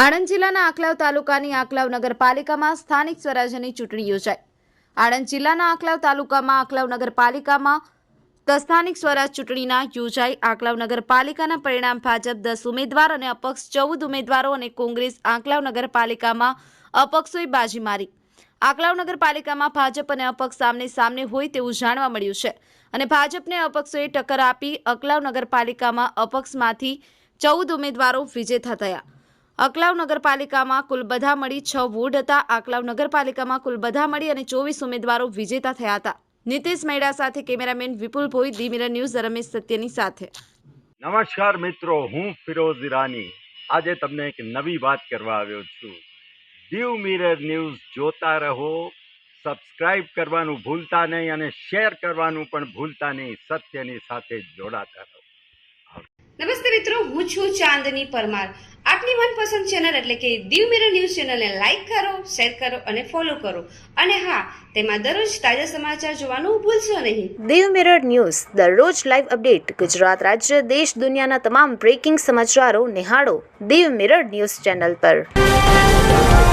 આણંદ જિલ્લાના આંકલાવ તાલુકાની આંકલાવ નગરપાલિકામાં સ્થાનિક સ્વરાજ્યની ચૂંટણી યોજાઈ। આણંદ જિલ્લાના આંકલાવ તાલુકામાં આંકલાવ નગરપાલિકામાં સ્થાનિક સ્વરાજ ચૂંટણીના યોજાઈ। આંકલાવ નગરપાલિકાના પરિણામ ભાજપ 10 ઉમેદવાર અને અપક્ષ 14 ઉમેદવારો અને કોંગ્રેસ આંકલાવ નગરપાલિકામાં અપક્ષોએ બાજી મારી। આંકલાવ નગરપાલિકામાં ભાજપ અને અપક્ષ સામને સામને હોય તેવું જાણવા મળ્યું છે અને ભાજપને અપક્ષોએ ટક્કર આપી આંકલાવ નગરપાલિકામાં અપક્ષમાંથી 14 ઉમેદવારો વિજેતા થયા। આંકલાવ નગરપાલિકામાં કુલ બધા મળી 6 વોર્ડ હતા। આંકલાવ નગરપાલિકામાં કુલ બધા મળી અને 24 ઉમેદવારો વિજેતા થયા હતા। નીતિશ મેડા સાથે cameraman Vipul Bhoi, the mirror news Ramesh સત્યની સાથે। નમસ્કાર મિત્રો, હું ફિરોઝ ઈરાની આજે તમને એક નવી વાત કરવા આવ્યો છું। દીવ મિરર ન્યૂઝ જોતા રહો, સબસ્ક્રાઇબ કરવાનું ભૂલતા નહીં અને શેર કરવાનું પણ ભૂલતા નહીં। સત્યની સાથે જોડાતા રહો। નમસ્તે મિત્રો, હું છું ચાંદની પરમાર। આપની મનપસંદ ચેનલ એટલે કે દીવ મિરર ન્યૂઝ ચેનલને લાઈક કરો, શેર કરો અને ફોલો કરો અને હા, તેમાં દરરોજ તાજા સમાચાર જોવાનું ભૂલશો નહીં। દીવ મિરર ન્યૂઝ દરરોજ લાઈવ અપડેટ ગુજરાત રાજ્ય, દેશ, દુનિયાના તમામ બ્રેકિંગ સમાચારો નિહાળો દીવ મિરર ન્યૂઝ ચેનલ પર।